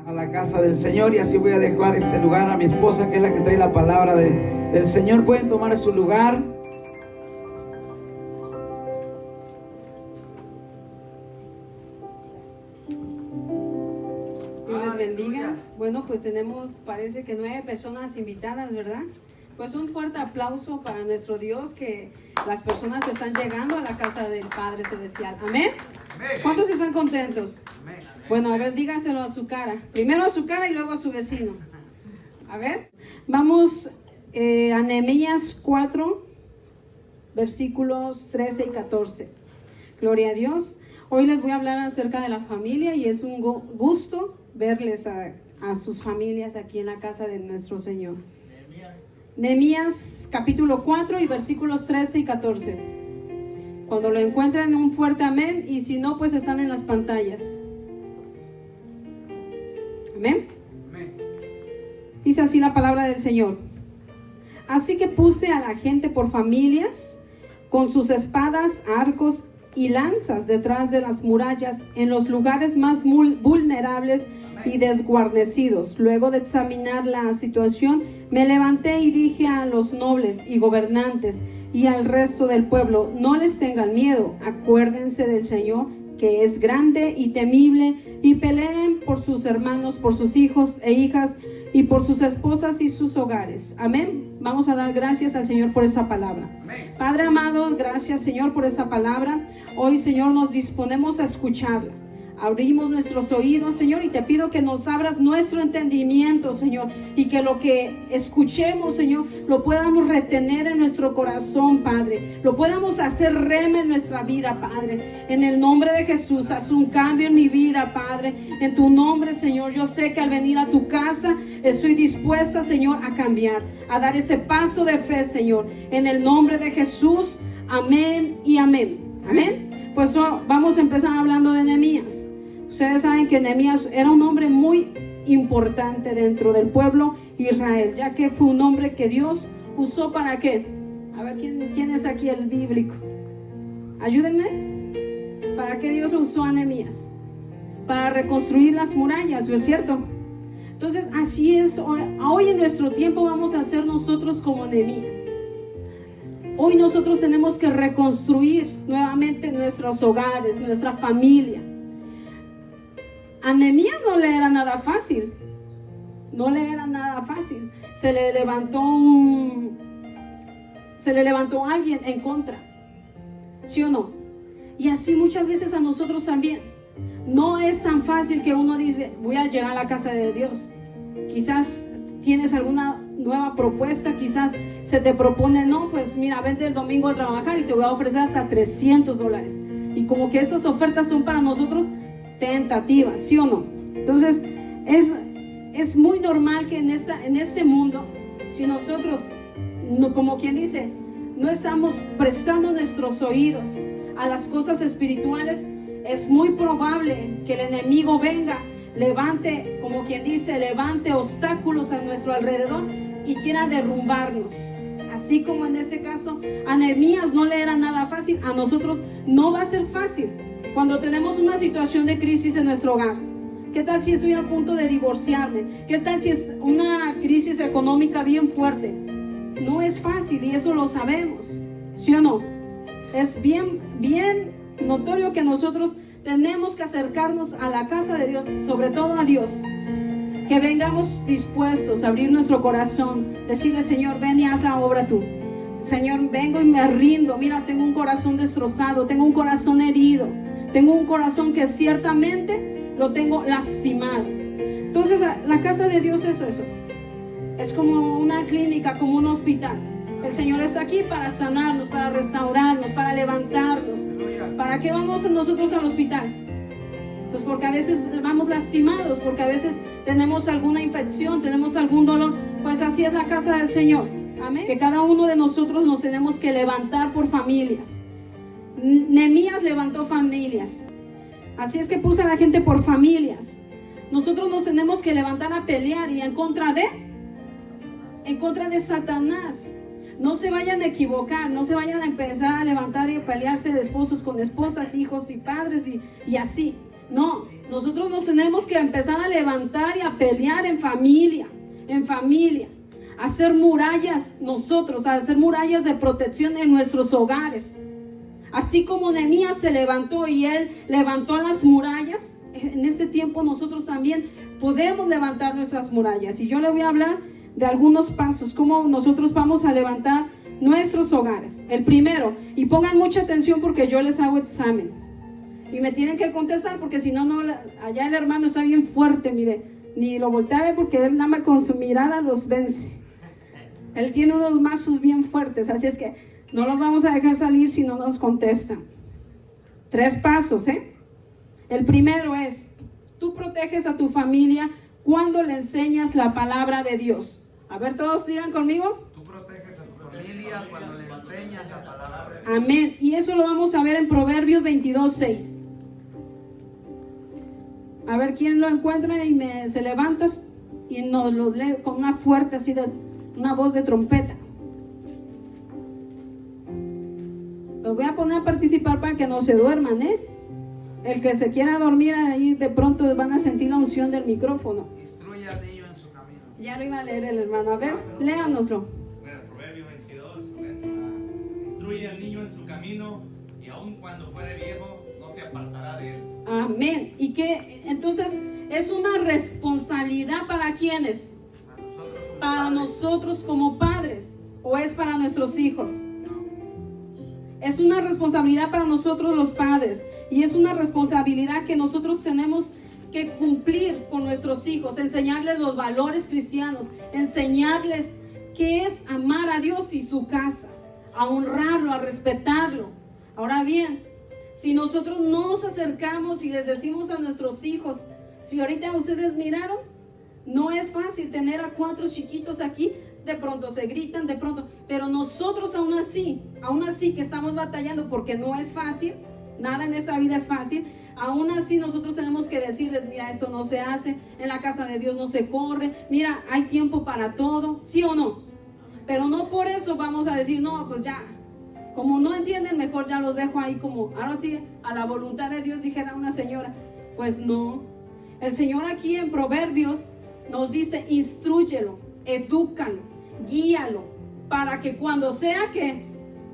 a la casa del Señor, y así voy a dejar este lugar a mi esposa, que es la que trae la palabra del Señor. Pueden tomar su lugar. Dios les bendiga. Bueno, pues tenemos, parece que 9 personas invitadas, ¿verdad? Pues un fuerte aplauso para nuestro Dios, que las personas están llegando a la casa del Padre Celestial. ¿Amén? ¿Cuántos están contentos? Bueno, a ver, dígaselo a su cara. Primero a su cara y luego a su vecino. A ver, vamos a Nehemías 4, versículos 13 y 14. Gloria a Dios. Hoy les voy a hablar acerca de la familia, y es un gusto verles a sus familias aquí en la casa de nuestro Señor. Nehemías capítulo 4 y versículos 13 y 14. Cuando lo encuentren, un fuerte amén, y si no, pues están en las pantallas. Amén. Dice así la palabra del Señor. Así que puse a la gente por familias, con sus espadas, arcos y lanzas detrás de las murallas, en los lugares más vulnerables y desguarnecidos. Luego de examinar la situación, me levanté y dije a los nobles y gobernantes y al resto del pueblo: no les tengan miedo, acuérdense del Señor, que es grande y temible, y peleen por sus hermanos, por sus hijos e hijas, y por sus esposas y sus hogares. Amén. Vamos a dar gracias al Señor por esa palabra. Amén. Padre amado, gracias, Señor, por esa palabra. Hoy, Señor, nos disponemos a escucharla. Abrimos nuestros oídos, Señor, y te pido que nos abras nuestro entendimiento, Señor, y que lo que escuchemos, Señor, lo podamos retener en nuestro corazón, Padre. Lo podamos hacer rema en nuestra vida, Padre. En el nombre de Jesús, haz un cambio en mi vida, Padre. En tu nombre, Señor, yo sé que al venir a tu casa estoy dispuesta, Señor, a cambiar, a dar ese paso de fe, Señor. En el nombre de Jesús, amén y amén. Amén. Pues vamos a empezar hablando de Nehemías. Ustedes saben que Nehemías era un hombre muy importante dentro del pueblo Israel, ya que fue un hombre que Dios usó para ¿qué? A ver, ¿quién es aquí el bíblico? Ayúdenme. ¿Para qué Dios lo usó a Nehemías? Para reconstruir las murallas, ¿no es cierto? Entonces, así es. Hoy en nuestro tiempo vamos a ser nosotros como Nehemías. Hoy nosotros tenemos que reconstruir nuevamente nuestros hogares, nuestra familia. A Nehemías no le era nada fácil. No le era nada fácil. Se le levantó alguien en contra. ¿Sí o no? Y así muchas veces a nosotros también. No es tan fácil que uno dice: voy a llegar a la casa de Dios. Quizás tienes alguna nueva propuesta, quizás se te propone: no, pues mira, vente el domingo a trabajar y te voy a ofrecer hasta $300. Y como que esas ofertas son para nosotros tentativas, ¿sí o no? Entonces es muy normal que en ese mundo, si nosotros, no, como quien dice, no estamos prestando nuestros oídos a las cosas espirituales, es muy probable que el enemigo venga, levante, como quien dice, levante obstáculos a nuestro alrededor y quiera derrumbarnos. Así como en este caso a Nehemías no le era nada fácil, a nosotros no va a ser fácil cuando tenemos una situación de crisis en nuestro hogar. ¿Qué tal si estoy a punto de divorciarme? ¿Qué tal si es una crisis económica bien fuerte? No es fácil, y eso lo sabemos, ¿sí o no? Es bien notorio que nosotros tenemos que acercarnos a la casa de Dios, sobre todo a Dios. Que vengamos dispuestos a abrir nuestro corazón, decirle: Señor, ven y haz la obra tú. Señor, vengo y me rindo. Mira, tengo un corazón destrozado, tengo un corazón herido, tengo un corazón que ciertamente lo tengo lastimado. Entonces, la casa de Dios es eso. Es como una clínica, como un hospital. El Señor está aquí para sanarnos, para restaurarnos, para levantarnos. ¿Para qué vamos nosotros al hospital? Pues porque a veces vamos lastimados, porque a veces tenemos alguna infección, tenemos algún dolor. Pues así es la casa del Señor. Amén. Que cada uno de nosotros nos tenemos que levantar por familias. Nehemías levantó familias. Así es que puse a la gente por familias. Nosotros nos tenemos que levantar a pelear y en contra de Satanás. No se vayan a equivocar, no se vayan a empezar a levantar y a pelearse de esposos con esposas, hijos y padres y así. No, Nosotros nos tenemos que empezar a levantar y a pelear en familia, a hacer murallas nosotros, a hacer murallas de protección en nuestros hogares. Así como Nehemías se levantó y él levantó las murallas, en ese tiempo nosotros también podemos levantar nuestras murallas. Y yo le voy a hablar de algunos pasos, cómo nosotros vamos a levantar nuestros hogares. El primero, y pongan mucha atención porque yo les hago examen y me tienen que contestar, porque si no, allá el hermano está bien fuerte, mire, ni lo voltea a ver porque él nada más con su mirada los vence. Él tiene unos mazos bien fuertes, así es que no los vamos a dejar salir si no nos contestan. 3 pasos, El primero es, tú proteges a tu familia cuando le enseñas la palabra de Dios. A ver, todos digan conmigo. Tú proteges a tu familia cuando le enseñas la palabra de Dios. Amén. Y eso lo vamos a ver en Proverbios 22:6. A ver quién lo encuentra y se levanta y nos lo lee con una fuerte, así de una voz de trompeta. Los voy a poner a participar para que no se duerman, El que se quiera dormir ahí, de pronto van a sentir la unción del micrófono. Instruye al niño en su camino. Ya lo iba a leer el hermano. A ver, léanoslo. Bueno, Proverbios 22, instruye al niño en su camino y aun cuando fuere viejo no se apartará de él. Amén. Y que entonces es una responsabilidad para quienes, para nosotros como padres, o es para nuestros hijos. Es una responsabilidad para nosotros los padres, y es una responsabilidad que nosotros tenemos que cumplir con nuestros hijos, enseñarles los valores cristianos, enseñarles qué es amar a Dios y su casa, a honrarlo, a respetarlo. Ahora bien, si nosotros no nos acercamos y les decimos a nuestros hijos, si ahorita ustedes miraron, no es fácil tener a 4 chiquitos aquí, de pronto se gritan, de pronto, pero nosotros aún así que estamos batallando porque no es fácil, nada en esta vida es fácil, aún así nosotros tenemos que decirles, mira, esto no se hace, en la casa de Dios no se corre, mira, hay tiempo para todo, ¿sí o no? Pero no por eso vamos a decir, no, pues ya, como no entienden, mejor ya los dejo ahí como, ahora sí, a la voluntad de Dios, dijera una señora. Pues no, el Señor aquí en Proverbios nos dice, instrúyelo, edúcalo, guíalo, para que cuando sea que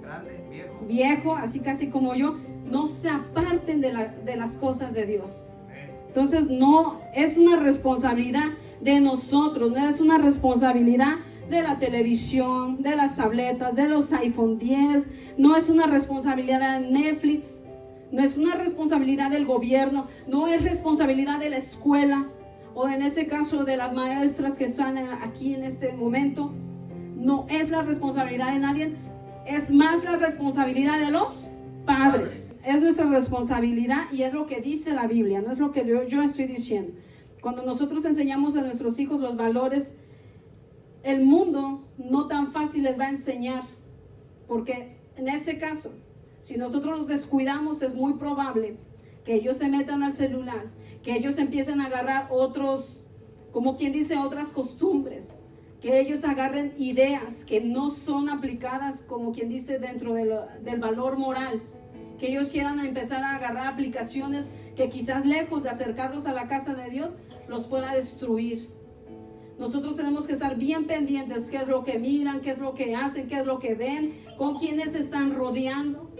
Grande, viejo, así casi como yo, no se aparten de las cosas de Dios. Entonces no es una responsabilidad de nosotros, no es una responsabilidad de la televisión, de las tabletas, de los iPhone 10, no es una responsabilidad de Netflix, no es una responsabilidad del gobierno, no es responsabilidad de la escuela, o en ese caso de las maestras que están aquí en este momento. No es la responsabilidad de nadie, es más la responsabilidad de los padres. Es nuestra responsabilidad y es lo que dice la Biblia, no es lo que yo estoy diciendo. Cuando nosotros enseñamos a nuestros hijos los valores, el mundo no tan fácil les va a enseñar, porque en ese caso, si nosotros los descuidamos, es muy probable que ellos se metan al celular, que ellos empiecen a agarrar otros, como quien dice, otras costumbres, que ellos agarren ideas que no son aplicadas, como quien dice, dentro del valor moral, que ellos quieran empezar a agarrar aplicaciones que quizás lejos de acercarlos a la casa de Dios, los pueda destruir. Nosotros tenemos que estar bien pendientes qué es lo que miran, qué es lo que hacen, qué es lo que ven, con quiénes se están rodeando,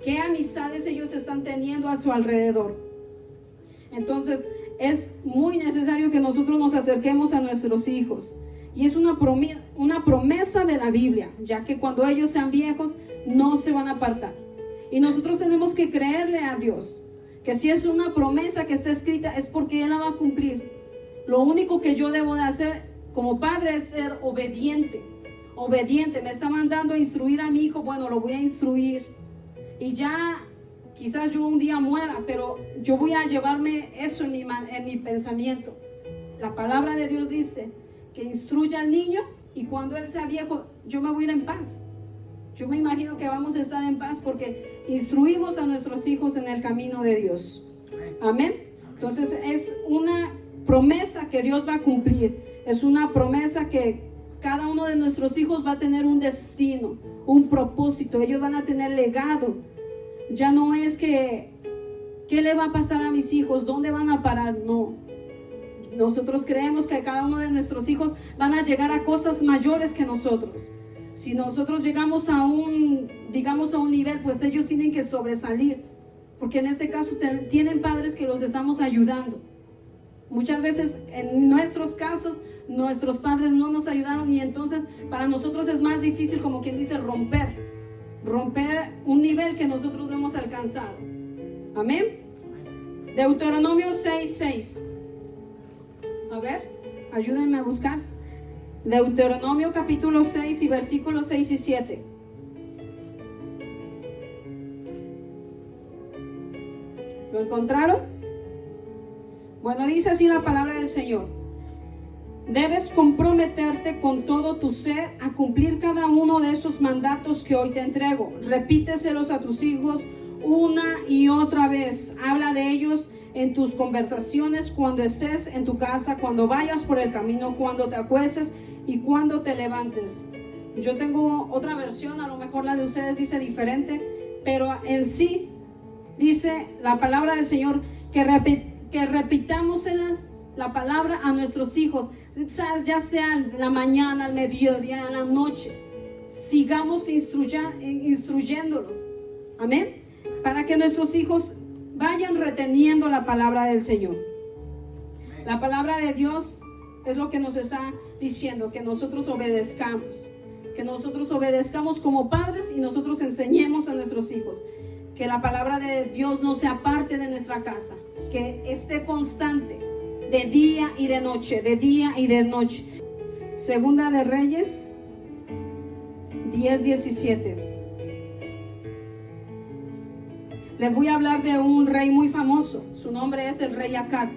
qué amistades ellos están teniendo a su alrededor. Entonces es muy necesario que nosotros nos acerquemos a nuestros hijos, y es una promesa de la Biblia, ya que cuando ellos sean viejos no se van a apartar, y nosotros tenemos que creerle a Dios, que si es una promesa que está escrita es porque Él la va a cumplir. Lo único que yo debo de hacer como padre es ser obediente. Me está mandando a instruir a mi hijo, bueno, lo voy a instruir. Y ya, quizás yo un día muera, pero yo voy a llevarme eso en mi pensamiento. La palabra de Dios dice que instruya al niño y cuando él sea viejo, yo me voy a ir en paz. Yo me imagino que vamos a estar en paz porque instruimos a nuestros hijos en el camino de Dios. Amén. Entonces es una promesa que Dios va a cumplir, es una promesa que cada uno de nuestros hijos va a tener un destino, un propósito, ellos van a tener legado. Ya no es que ¿qué le va a pasar a mis hijos? ¿Dónde van a parar? No. Nosotros creemos que cada uno de nuestros hijos van a llegar a cosas mayores que nosotros. Si nosotros llegamos a un nivel, pues ellos tienen que sobresalir, porque en este caso tienen padres que los estamos ayudando. Muchas veces en nuestros casos nuestros padres no nos ayudaron, y entonces para nosotros es más difícil, como quien dice, romper un nivel que nosotros hemos alcanzado. Amén. Deuteronomio 6:6. A ver, ayúdenme a buscar. Deuteronomio capítulo 6 y versículos 6 y 7. ¿Lo encontraron? Bueno, dice así la palabra del Señor: debes comprometerte con todo tu ser a cumplir cada uno de esos mandatos que hoy te entrego. Repíteselos a tus hijos una y otra vez. Habla de ellos en tus conversaciones, cuando estés en tu casa, cuando vayas por el camino, cuando te acuestes y cuando te levantes. Yo tengo otra versión, a lo mejor la de ustedes dice diferente, pero en sí dice la palabra del Señor que repitamos la palabra a nuestros hijos, ya sea en la mañana, al mediodía, en la noche. Sigamos instruyéndolos. Amén. Para que nuestros hijos vayan reteniendo la palabra del Señor. La palabra de Dios es lo que nos está diciendo, que nosotros obedezcamos. Que nosotros obedezcamos como padres y nosotros enseñemos a nuestros hijos. Que la palabra de Dios no se aparte de nuestra casa. Que esté constante, de día y de noche, de día y de noche. Segunda de Reyes 10:17. Les voy a hablar de un rey muy famoso. Su nombre es el rey Acab.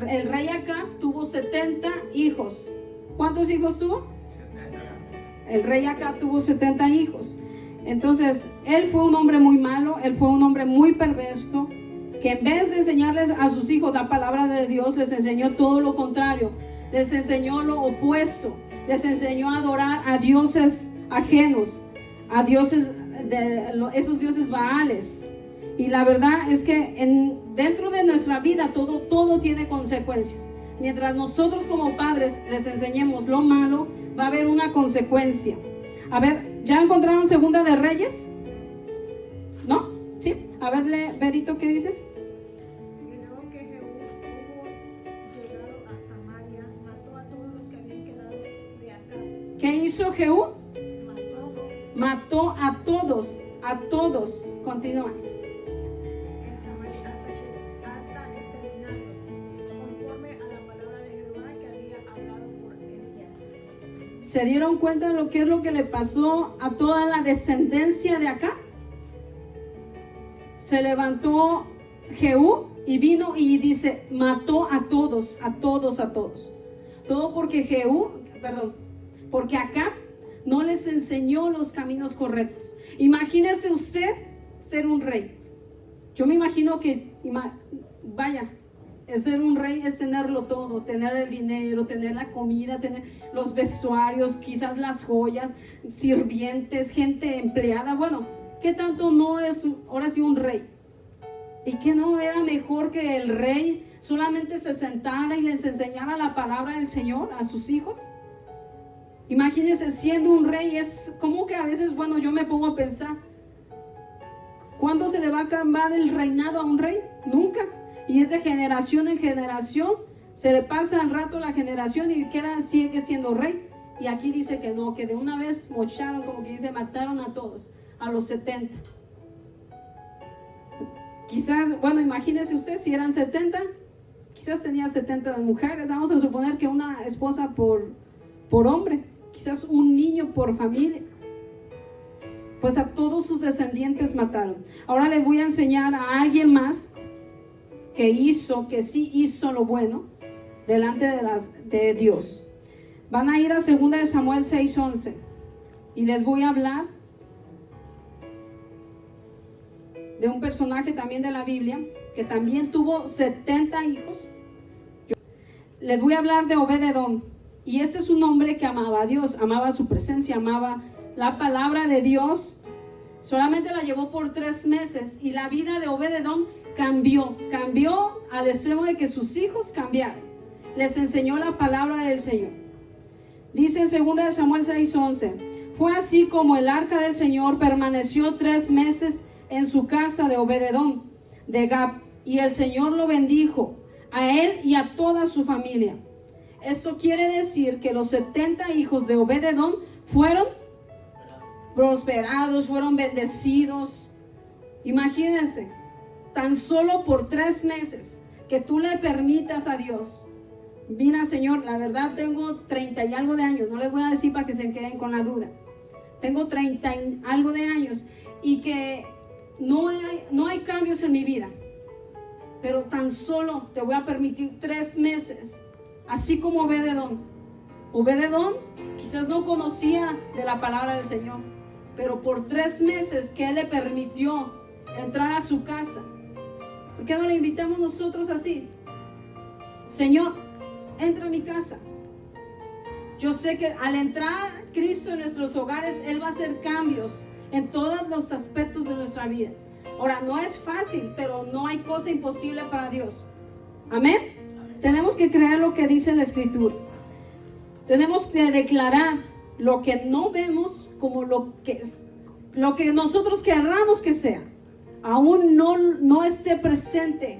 El rey Acab tuvo 70 hijos. ¿Cuántos hijos tuvo? 70. El rey Acab tuvo 70 hijos. Entonces, él fue un hombre muy malo, él fue un hombre muy perverso, que en vez de enseñarles a sus hijos la palabra de Dios, les enseñó todo lo contrario. Les enseñó lo opuesto. Les enseñó a adorar a dioses ajenos, a dioses esos dioses baales. Y la verdad es que dentro de nuestra vida todo tiene consecuencias. Mientras nosotros como padres les enseñemos lo malo, va a haber una consecuencia. A ver, ¿ya encontraron Segunda de Reyes? ¿No? ¿Sí? A ver, Berito, ¿qué dice? Y luego que Jehú hubo llegado a Samaria, mató a todos los que habían quedado de Acab. ¿Qué hizo Jehú? Mató a todos. Continúa. En Samaria hasta exterminarlos, conforme a la palabra de Jehová que había hablado por Elías. ¿Se dieron cuenta de lo que es lo que le pasó a toda la descendencia de acá? Se levantó Jehú y vino y dice, mató a todos. Todo porque porque acá no les enseñó los caminos correctos. Imagínese usted ser un rey. Yo me imagino que, ser un rey es tenerlo todo, tener el dinero, tener la comida, tener los vestuarios, quizás las joyas, sirvientes, gente empleada. Bueno, ¿qué tanto no es ahora sí un rey? ¿Y qué no era mejor que el rey solamente se sentara y les enseñara la palabra del Señor a sus hijos? Imagínense siendo un rey, es como que a veces, yo me pongo a pensar, ¿cuándo se le va a acabar el reinado a un rey? Nunca. Y es de generación en generación, se le pasa al rato la generación y sigue siendo rey. Y aquí dice que no, que de una vez mocharon, como que dice, mataron a todos, a los 70. Quizás, imagínese usted si eran 70, quizás tenía 70 de mujeres, vamos a suponer que una esposa por hombre, quizás un niño por familia. Pues a todos sus descendientes mataron. Ahora les voy a enseñar a alguien más que sí hizo lo bueno delante de Dios. Van a ir a 2 de Samuel 6:11 y les voy a hablar de un personaje también de la Biblia que también tuvo 70 hijos. Les voy a hablar de Obed-Edom. Y este es un hombre que amaba a Dios, amaba su presencia, amaba la palabra de Dios. Solamente la llevó por 3 meses y la vida de Obed-edom cambió al extremo de que sus hijos cambiaron. Les enseñó la palabra del Señor. Dice en 2 Samuel 6:11: fue así como el arca del Señor permaneció 3 meses en su casa de Obed-edom de Gab, y el Señor lo bendijo a él y a toda su familia. Esto quiere decir que los 70 hijos de Obed-edom fueron prosperados, fueron bendecidos. Imagínense, tan solo por 3 meses que tú le permitas a Dios. Mira, Señor, la verdad tengo 30 y algo de años, no les voy a decir para que se queden con la duda. Tengo 30 y algo de años y que no hay cambios en mi vida, pero tan solo te voy a permitir 3 meses, así como Obed-edom. Obed-edom quizás no conocía de la palabra del Señor, pero por 3 meses que Él le permitió entrar a su casa. ¿Por qué no le invitamos nosotros así? Señor, entra a mi casa. Yo sé que al entrar Cristo en nuestros hogares, Él va a hacer cambios en todos los aspectos de nuestra vida. Ahora, no es fácil, pero no hay cosa imposible para Dios. Amén. Tenemos que creer lo que dice la Escritura. Tenemos que declarar lo que no vemos como lo que nosotros querramos que sea. Aún no esté presente.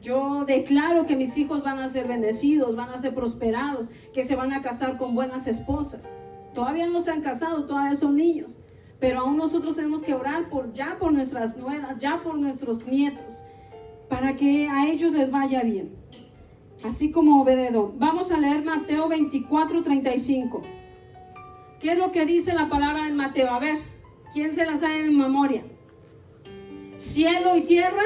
Yo declaro que mis hijos van a ser bendecidos, van a ser prosperados, que se van a casar con buenas esposas. Todavía no se han casado, todavía son niños, pero aún nosotros tenemos que orar por nuestras nueras, ya por nuestros nietos, para que a ellos les vaya bien, así como Obed-edom. Vamos a leer Mateo 24:35. ¿Qué es lo que dice la palabra en Mateo? A ver, ¿quién se la sabe en memoria? Cielo y tierra,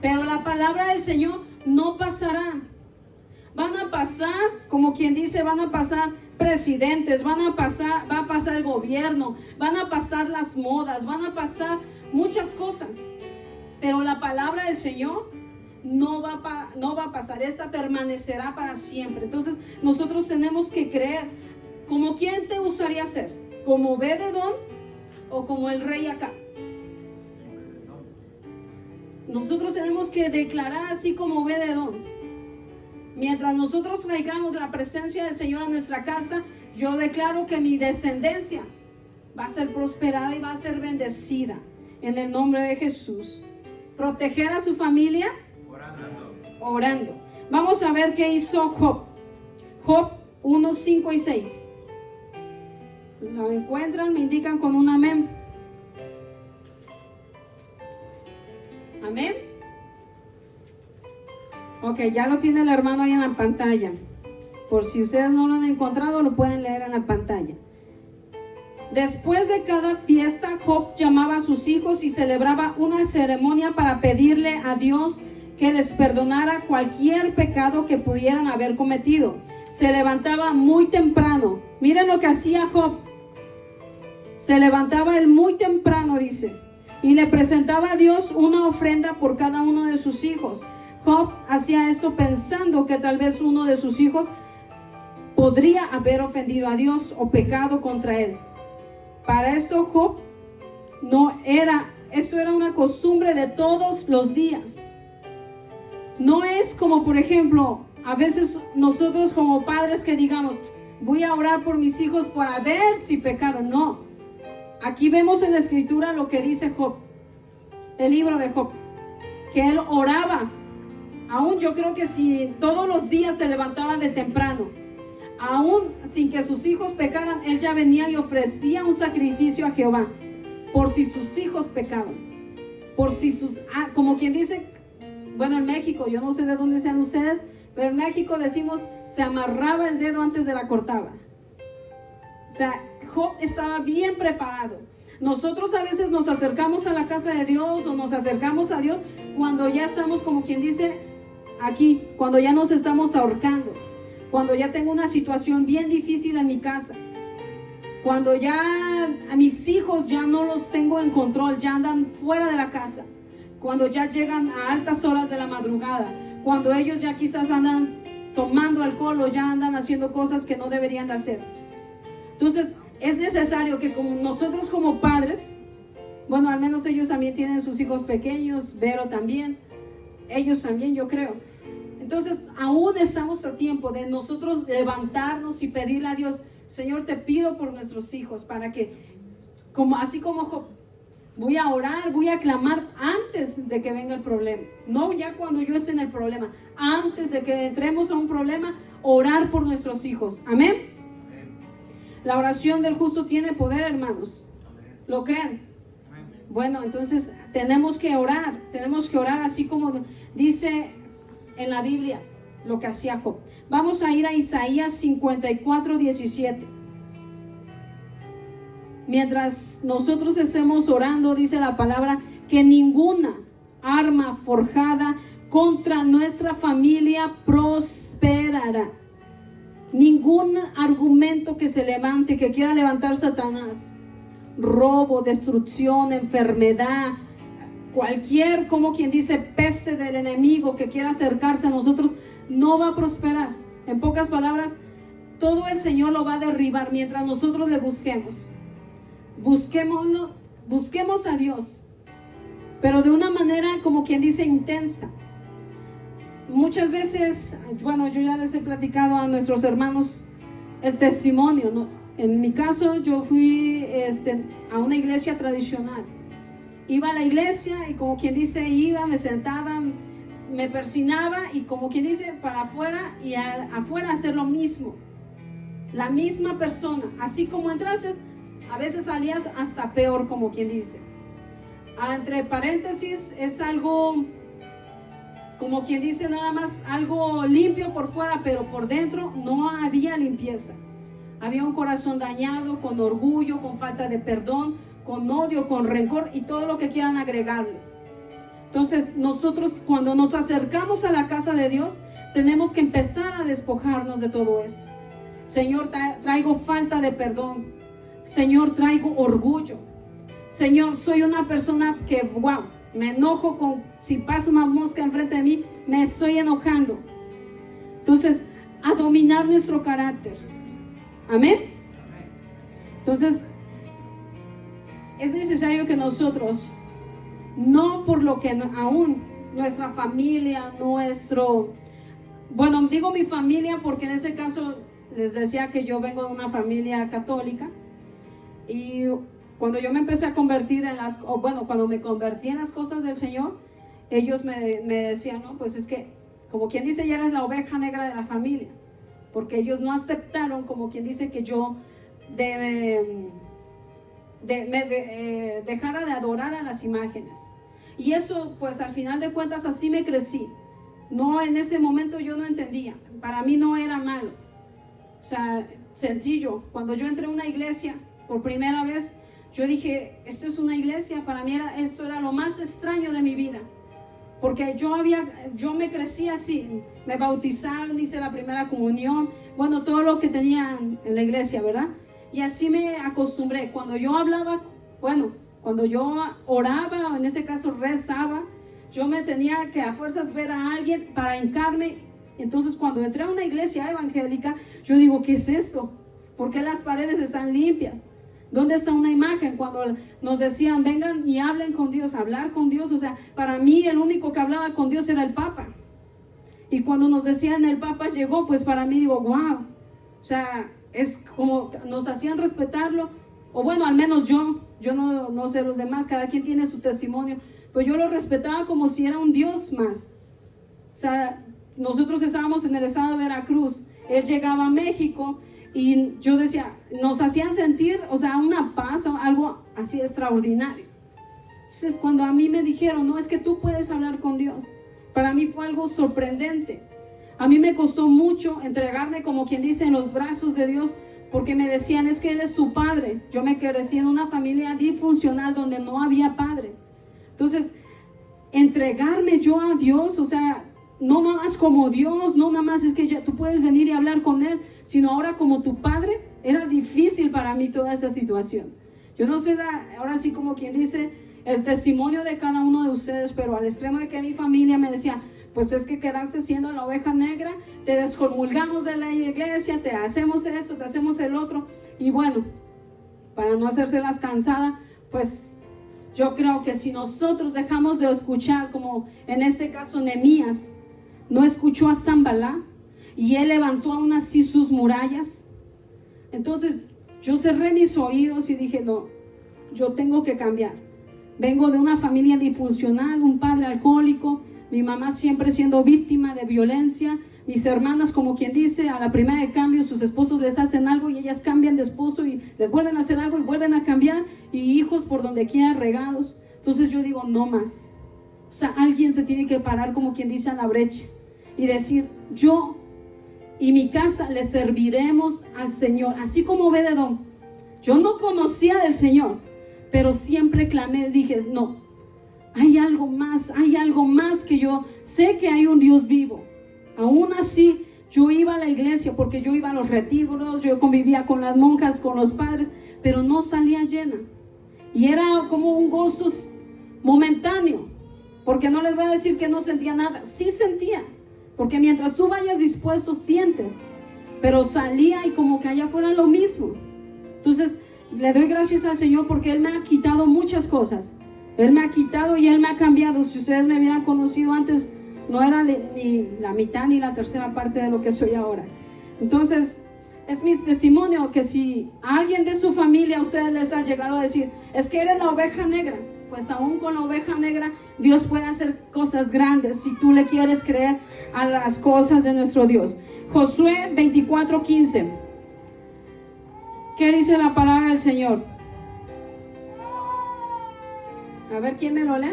pero la palabra del Señor no pasará. Van a pasar, como quien dice, van a pasar presidentes, va a pasar el gobierno, van a pasar las modas, van a pasar muchas cosas, pero la palabra del Señor no va a pasar. Esta permanecerá para siempre. Entonces nosotros tenemos que creer. ¿Como quién te gustaría ser? ¿Como Obed-edom o como el rey Acab? Nosotros tenemos que declarar así como Obed-edom. Mientras nosotros traigamos la presencia del Señor a nuestra casa, yo declaro que mi descendencia va a ser prosperada y va a ser bendecida en el nombre de Jesús. Proteger a su familia orando. Vamos a ver qué hizo Job. Job 1, 5 y 6. Lo encuentran, me indican con un amén. Amén. Ok, ya lo tiene el hermano ahí en la pantalla. Por si ustedes no lo han encontrado, lo pueden leer en la pantalla. Después de cada fiesta, Job llamaba a sus hijos y celebraba una ceremonia para pedirle a Dios que les perdonara cualquier pecado que pudieran haber cometido. Se levantaba muy temprano. Miren lo que hacía Job. Se levantaba él muy temprano, dice, y le presentaba a Dios una ofrenda por cada uno de sus hijos. Job hacía esto pensando que tal vez uno de sus hijos podría haber ofendido a Dios o pecado contra él. Para esto Job esto era una costumbre de todos los días. No es como, por ejemplo, a veces nosotros como padres que digamos, voy a orar por mis hijos para ver si pecaron. No. Aquí vemos en la Escritura lo que dice Job, el libro de Job, que él oraba. Aún yo creo que si todos los días se levantaba de temprano, aún sin que sus hijos pecaran, él ya venía y ofrecía un sacrificio a Jehová por si sus hijos pecaban, por si como quien dice, bueno, en México, yo no sé de dónde sean ustedes, pero en México decimos, se amarraba el dedo antes de la cortada. O sea, Job estaba bien preparado. Nosotros a veces nos acercamos a la casa de Dios o nos acercamos a Dios cuando ya estamos, como quien dice aquí, cuando ya nos estamos ahorcando, cuando ya tengo una situación bien difícil en mi casa, cuando ya a mis hijos ya no los tengo en control, ya andan fuera de la casa, cuando ya llegan a altas horas de la madrugada, cuando ellos ya quizás andan tomando alcohol o ya andan haciendo cosas que no deberían de hacer. Entonces es necesario que como nosotros como padres, bueno, al menos ellos también tienen sus hijos pequeños, Vero también, ellos también, yo creo. Entonces, aún estamos a tiempo de nosotros levantarnos y pedirle a Dios, Señor, te pido por nuestros hijos, para que, así como Job, voy a orar, voy a clamar antes de que venga el problema. No ya cuando yo esté en el problema, antes de que entremos a un problema, orar por nuestros hijos. Amén. La oración del justo tiene poder, hermanos. ¿Lo creen? Bueno, entonces tenemos que orar así como dice en la Biblia lo que hacía Job. Vamos a ir a Isaías 54:17. Mientras nosotros estemos orando, dice la palabra que ninguna arma forjada contra nuestra familia prosperará. Ningún argumento que se levante, que quiera levantar Satanás, robo, destrucción, enfermedad, cualquier, como quien dice, peste del enemigo que quiera acercarse a nosotros, no va a prosperar. En pocas palabras, todo el Señor lo va a derribar mientras nosotros le busquemos. Busquemos a Dios, pero de una manera, como quien dice, intensa. Muchas veces, bueno, yo ya les he platicado a nuestros hermanos el testimonio, ¿no? En mi caso, yo fui a una iglesia tradicional. Iba a la iglesia y como quien dice, me sentaba, me persinaba y como quien dice, para afuera y afuera hacer lo mismo. La misma persona, así como entrases, a veces salías hasta peor, como quien dice. Entre paréntesis, es algo, como quien dice, nada más algo limpio por fuera, pero por dentro no había limpieza. Había un corazón dañado, con orgullo, con falta de perdón, con odio, con rencor y todo lo que quieran agregarle. Entonces nosotros cuando nos acercamos a la casa de Dios, tenemos que empezar a despojarnos de todo eso. Señor, traigo falta de perdón. Señor, traigo orgullo. Señor, soy una persona que, me enojo si pasa una mosca enfrente de mí, me estoy enojando. Entonces, a dominar nuestro carácter. Amén. Entonces, es necesario que nosotros, no por lo que aún nuestra familia, bueno, digo mi familia porque en ese caso les decía que yo vengo de una familia católica y cuando yo me empecé a convertir cuando me convertí en las cosas del Señor, ellos me decían, no, pues es que, como quien dice, ya eres la oveja negra de la familia, porque ellos no aceptaron, como quien dice, que yo dejara de adorar a las imágenes. Y eso, pues al final de cuentas, así me crecí. No, en ese momento yo no entendía, para mí no era malo. O sea, sencillo, cuando yo entré a una iglesia por primera vez, yo dije, esto es una iglesia. Para mí esto era lo más extraño de mi vida, porque yo me crecí así. Me bautizaron, hice la primera comunión, bueno, todo lo que tenían en la iglesia, ¿verdad? Y así me acostumbré. Cuando yo hablaba, cuando yo oraba, en ese caso rezaba, yo me tenía que a fuerzas ver a alguien para hincarme. Entonces cuando entré a una iglesia evangélica, yo digo, ¿qué es esto? ¿Por qué las paredes están limpias? ¿Dónde está una imagen? Cuando nos decían, vengan y hablen con Dios, hablar con Dios, o sea, para mí el único que hablaba con Dios era el Papa. Y cuando nos decían, el Papa llegó, pues para mí digo, wow, o sea, es como nos hacían respetarlo, o bueno, al menos yo no sé los demás, cada quien tiene su testimonio, pues yo lo respetaba como si era un Dios más. O sea, nosotros estábamos en el estado de Veracruz, él llegaba a México y yo decía, nos hacían sentir, o sea, una paz o algo así extraordinario. Entonces cuando a mí me dijeron, no, es que tú puedes hablar con Dios, para mí fue algo sorprendente. A mí me costó mucho entregarme, como quien dice, en los brazos de Dios, porque me decían, es que Él es tu padre. Yo me crecí en una familia disfuncional donde no había padre. Entonces, entregarme yo a Dios, o sea, no nada más como Dios, no nada más es que tú puedes venir y hablar con Él, sino ahora como tu padre, era difícil para mí toda esa situación. Yo no sé, ahora sí como quien dice, el testimonio de cada uno de ustedes, pero al extremo de que mi familia me decía, pues es que quedaste siendo la oveja negra, te descomulgamos de la iglesia, te hacemos esto, te hacemos el otro. Y bueno, para no hacérselas cansada, pues yo creo que si nosotros dejamos de escuchar, como en este caso Nehemías, no escuchó a Sanballat y él levantó aún así sus murallas. Entonces yo cerré mis oídos y dije, no, yo tengo que cambiar. Vengo de una familia disfuncional, un padre alcohólico, mi mamá siempre siendo víctima de violencia, mis hermanas, como quien dice, a la primera de cambio sus esposos les hacen algo y ellas cambian de esposo y les vuelven a hacer algo y vuelven a cambiar, y hijos por donde quiera regados. Entonces yo digo, no más. O sea, alguien se tiene que parar, como quien dice, a la brecha y decir, yo y mi casa le serviremos al Señor, así como Obed-Edom. Yo no conocía del Señor, pero siempre clamé, dije, no, hay algo más que yo sé, que hay un Dios vivo. Aún así, yo iba a la iglesia porque yo iba a los retiros, yo convivía con las monjas, con los padres, pero no salía llena. Y era como un gozo momentáneo, porque no les voy a decir que no sentía nada, sí sentía, porque mientras tú vayas dispuesto sientes, pero salía y como que allá fuera lo mismo. Entonces, le doy gracias al Señor porque Él me ha quitado muchas cosas. Él me ha quitado y Él me ha cambiado. Si ustedes me hubieran conocido antes, no era ni la mitad ni la tercera parte de lo que soy ahora. Entonces, es mi testimonio que si a alguien de su familia a ustedes les ha llegado a decir, es que eres la oveja negra, pues aún con la oveja negra Dios puede hacer cosas grandes si tú le quieres creer a las cosas de nuestro Dios. Josué 24:15. ¿Qué dice la palabra del Señor? A ver, ¿quién me lo lee?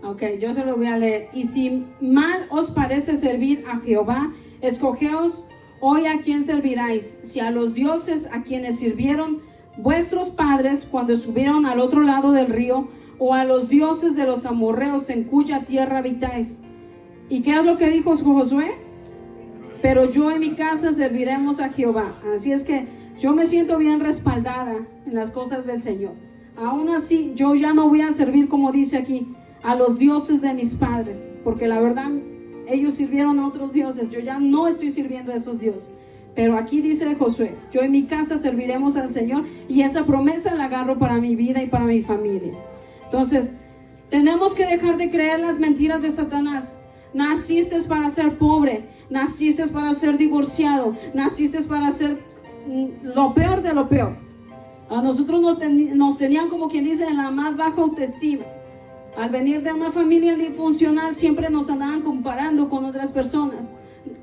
Ok, yo se lo voy a leer. Y si mal os parece servir a Jehová, escogeos hoy a quién serviráis, si a los dioses a quienes sirvieron vuestros padres cuando subieron al otro lado del río, o a los dioses de los amorreos en cuya tierra habitáis. ¿Y qué es lo que dijo Josué? Pero yo y mi casa serviremos a Jehová. Así es que yo me siento bien respaldada en las cosas del Señor. Aún así, yo ya no voy a servir, como dice aquí, a los dioses de mis padres, porque la verdad ellos sirvieron a otros dioses. Yo ya no estoy sirviendo a esos dioses. Pero aquí dice Josué, yo y mi casa serviremos al Señor, y esa promesa la agarro para mi vida y para mi familia. Entonces, tenemos que dejar de creer las mentiras de Satanás. Naciste para ser pobre, naciste para ser divorciado, naciste para ser lo peor de lo peor. A nosotros nos tenían, como quien dice, en la más baja autoestima. Al venir de una familia disfuncional siempre nos andaban comparando con otras personas.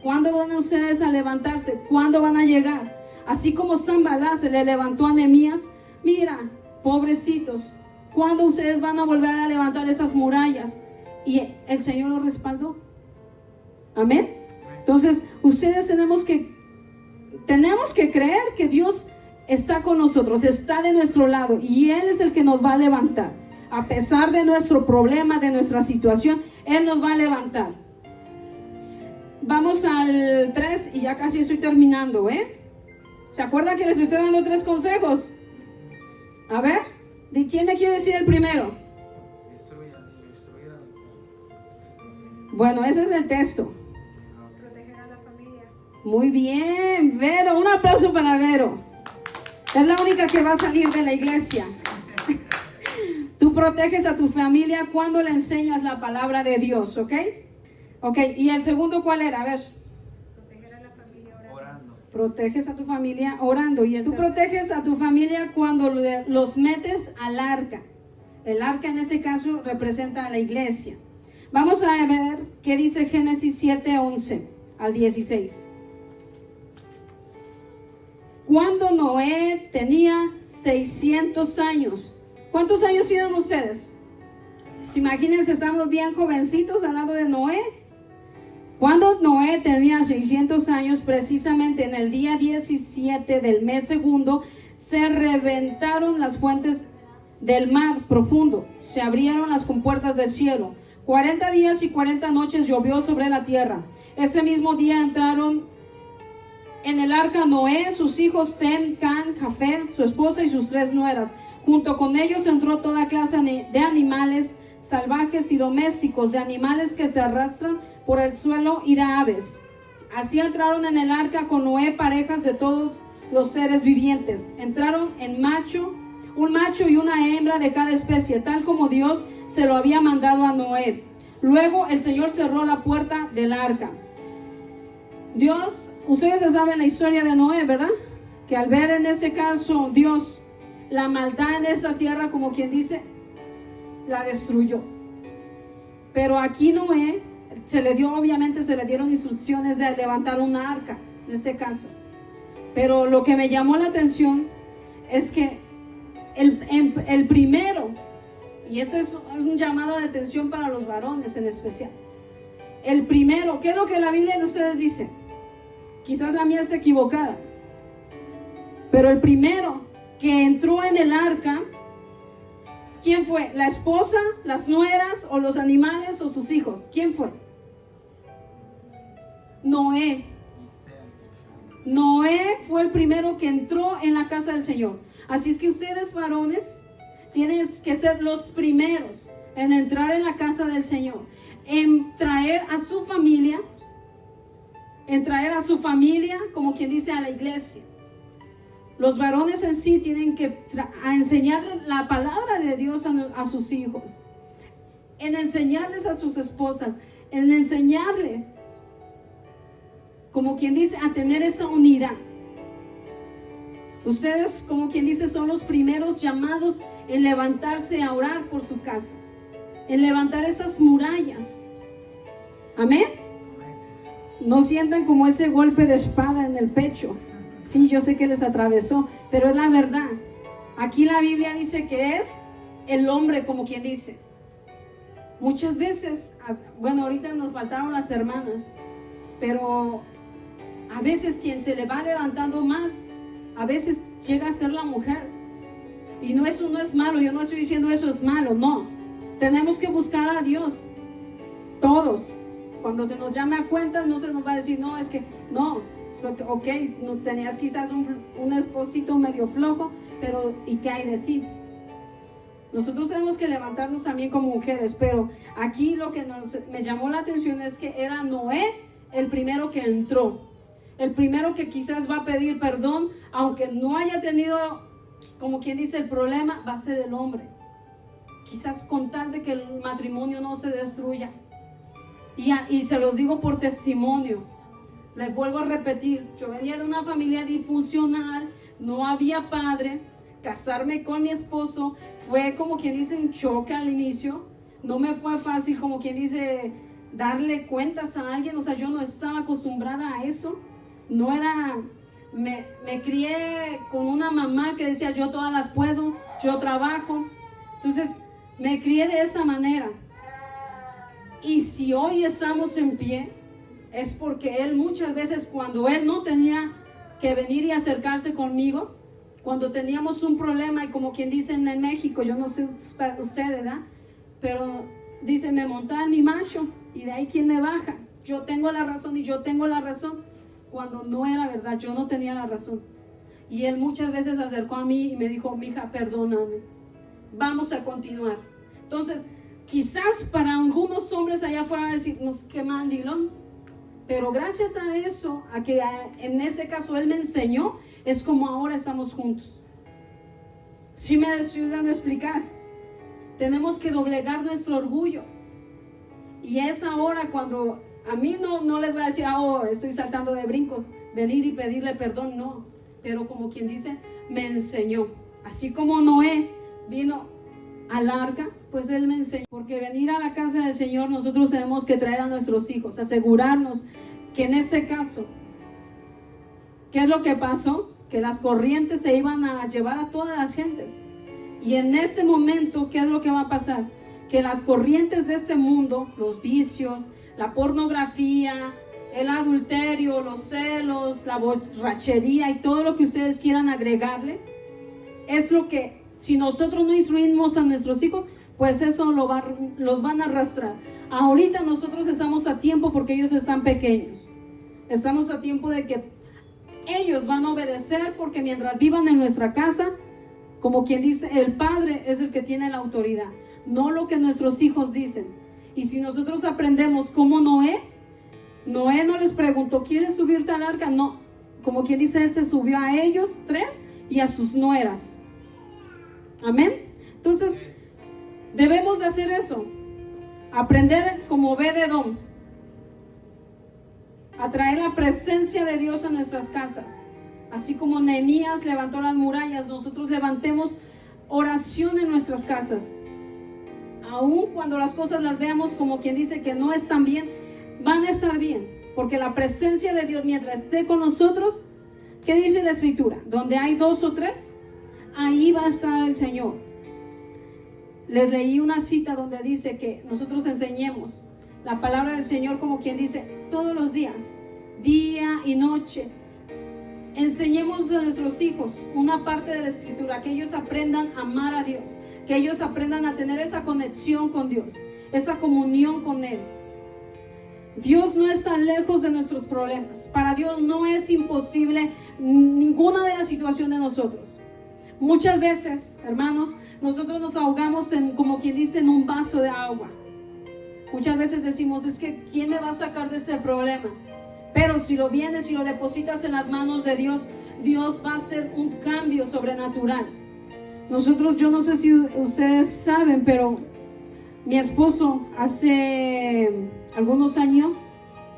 ¿Cuándo van ustedes a levantarse? ¿Cuándo van a llegar? Así como Sanballat se le levantó a Nehemías, mira, pobrecitos, ¿cuándo ustedes van a volver a levantar esas murallas? Y el Señor los respaldó. Amén. Entonces, ustedes tenemos que creer que Dios está con nosotros, está de nuestro lado, y Él es el que nos va a levantar. A pesar de nuestro problema, de nuestra situación, Él nos va a levantar. Vamos al 3 y ya casi estoy terminando, ¿Se acuerdan que les estoy dando 3 consejos? A ver, ¿de quién me quiere decir el primero? Bueno, ese es el texto. Proteger a la familia. Muy bien, Vero, un aplauso para Vero. Es la única que va a salir de la iglesia. Tú proteges a tu familia cuando le enseñas la palabra de Dios, ¿ok? Ok, ¿y el segundo cuál era? A ver. Proteger a la familia orando. Proteges a tu familia orando. Y tú proteges a tu familia cuando los metes al arca. El arca en ese caso representa a la iglesia. Vamos a ver qué dice Génesis 7:11 al 16. Cuando Noé tenía 600 años. ¿Cuántos años tienen ustedes? Pues imagínense, estamos bien jovencitos al lado de Noé. Cuando Noé tenía 600 años, precisamente en el día 17 del mes segundo, se reventaron las fuentes del mar profundo, se abrieron las compuertas del cielo. 40 días y 40 noches llovió sobre la tierra. Ese mismo día entraron en el arca Noé, sus hijos Sem, Can, Jafet, su esposa y sus 3 nueras. Junto con ellos entró toda clase de animales salvajes y domésticos, de animales que se arrastran por el suelo y de aves. Así entraron en el arca con Noé parejas de todos los seres vivientes. Entraron un macho y una hembra de cada especie, tal como Dios se lo había mandado a Noé. Luego el Señor cerró la puerta del arca. Dios, ustedes ya saben la historia de Noé, ¿verdad? Que al ver en ese caso Dios la maldad en esa tierra, como quien dice, la destruyó. Pero aquí Noé obviamente se le dieron instrucciones de levantar una arca, en ese caso. Pero lo que me llamó la atención es que el primero, y este es un llamado de atención para los varones en especial. El primero, ¿qué es lo que la Biblia de ustedes dice? Quizás la mía está equivocada, pero el primero que entró en el arca, ¿quién fue? ¿La esposa, las nueras o los animales o sus hijos? ¿Quién fue? Noé. Noé fue el primero que entró en la casa del Señor. Así es que ustedes, varones, tienen que ser los primeros en entrar en la casa del Señor, en traer a su familia, como quien dice, a la iglesia. Los varones en sí tienen que enseñarle la palabra de Dios a sus hijos, en enseñarles a sus esposas, en enseñarle, como quien dice, a tener esa unidad. Ustedes, como quien dice, son los primeros llamados en levantarse a orar por su casa, en levantar esas murallas. Amén. No sientan como ese golpe de espada en el pecho. Sí, yo sé que les atravesó, pero es la verdad. Aquí la Biblia dice que es el hombre, como quien dice. Muchas veces, bueno, ahorita nos faltaron las hermanas, pero a veces quien se le va levantando más, a veces llega a ser la mujer. Y no, eso no es malo, yo no estoy diciendo eso es malo, no. Tenemos que buscar a Dios, todos. Cuando se nos llame a cuentas, no se nos va a decir, no, es que, no, ok, no tenías quizás un esposito medio flojo, pero ¿y qué hay de ti? Nosotros tenemos que levantarnos también como mujeres, pero aquí lo que me llamó la atención es que era Noé el primero que entró, el primero que quizás va a pedir perdón, aunque no haya tenido, como quien dice, el problema, va a ser el hombre, quizás con tal de que el matrimonio no se destruya. Y se los digo por testimonio, les vuelvo a repetir, yo venía de una familia disfuncional, no había padre. Casarme con mi esposo fue, como quien dice, un choque al inicio. No me fue fácil, como quien dice, darle cuentas a alguien. O sea, yo no estaba acostumbrada a eso. No era, me crié con una mamá que decía, yo todas las puedo, yo trabajo. Entonces me crié de esa manera. Y si hoy estamos en pie, es porque él muchas veces, cuando él no tenía que venir y acercarse conmigo, cuando teníamos un problema, y como quien dice en México, yo no sé ustedes, ¿verdad? Pero dice, me monta mi macho, y de ahí quien me baja. Yo tengo la razón y yo tengo la razón, cuando no era verdad, yo no tenía la razón. Y él muchas veces se acercó a mí y me dijo, mija, perdóname, vamos a continuar. Entonces, quizás para algunos hombres allá afuera van a decirnos, qué mandilón. Pero gracias a eso, a que en ese caso él me enseñó, es como ahora estamos juntos. ¿Sí me estoy dando a explicar? Tenemos que doblegar nuestro orgullo. Y es ahora cuando a mí no les voy a decir, estoy saltando de brincos, venir y pedirle perdón, no. Pero como quien dice, me enseñó. Así como Noé vino al arca, pues él me enseñó. Porque venir a la casa del Señor, nosotros tenemos que traer a nuestros hijos, asegurarnos que en este caso, ¿qué es lo que pasó? Que las corrientes se iban a llevar a todas las gentes. Y en este momento, ¿qué es lo que va a pasar? Que las corrientes de este mundo, los vicios, la pornografía, el adulterio, los celos, la borrachería y todo lo que ustedes quieran agregarle, es lo que, si nosotros no instruimos a nuestros hijos, pues eso los van a arrastrar. Ahorita nosotros estamos a tiempo porque ellos están pequeños. Estamos a tiempo de que ellos van a obedecer, porque mientras vivan en nuestra casa, como quien dice, el padre es el que tiene la autoridad, no lo que nuestros hijos dicen. Y si nosotros aprendemos como Noé, Noé no les preguntó, ¿quieres subirte al arca? No, como quien dice, él se subió a ellos 3 y a sus nueras. Amén. Entonces debemos de hacer eso, aprender como Obed-Edom, a traer la presencia de Dios a nuestras casas. Así como Nehemías levantó las murallas, nosotros levantemos oración en nuestras casas. Aun cuando las cosas las veamos como quien dice que no están bien, van a estar bien, porque la presencia de Dios mientras esté con nosotros, ¿qué dice la Escritura? Donde hay 2 o 3, ahí va a estar el Señor. Les leí una cita donde dice que nosotros enseñemos la palabra del Señor como quien dice todos los días, día y noche. Enseñemos a nuestros hijos una parte de la Escritura, que ellos aprendan a amar a Dios, que ellos aprendan a tener esa conexión con Dios, esa comunión con Él. Dios no está lejos de nuestros problemas. Para Dios no es imposible ninguna de las situaciones de nosotros. Muchas veces, hermanos, nosotros nos ahogamos en, como quien dice, en un vaso de agua. Muchas veces decimos, es que ¿quién me va a sacar de este problema? Pero si lo vienes y lo depositas en las manos de Dios, Dios va a hacer un cambio sobrenatural. Nosotros, yo no sé si ustedes saben, pero mi esposo hace algunos años,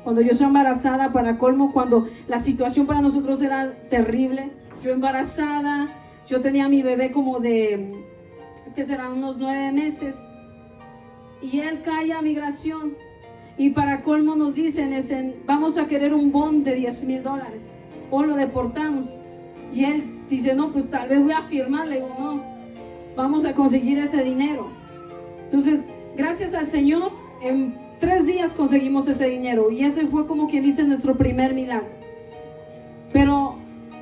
cuando yo estaba embarazada, para colmo, cuando la situación para nosotros era terrible, yo embarazada, yo tenía a mi bebé como de, que serán unos 9 meses, y él cae a migración. Y para colmo nos dicen, vamos a querer un bond de $10,000 o lo deportamos. Y él dice, no, pues tal vez voy a firmar. Le digo, no, vamos a conseguir ese dinero. Entonces, gracias al Señor, en 3 días conseguimos ese dinero. Y ese fue como quien dice nuestro primer milagro. Pero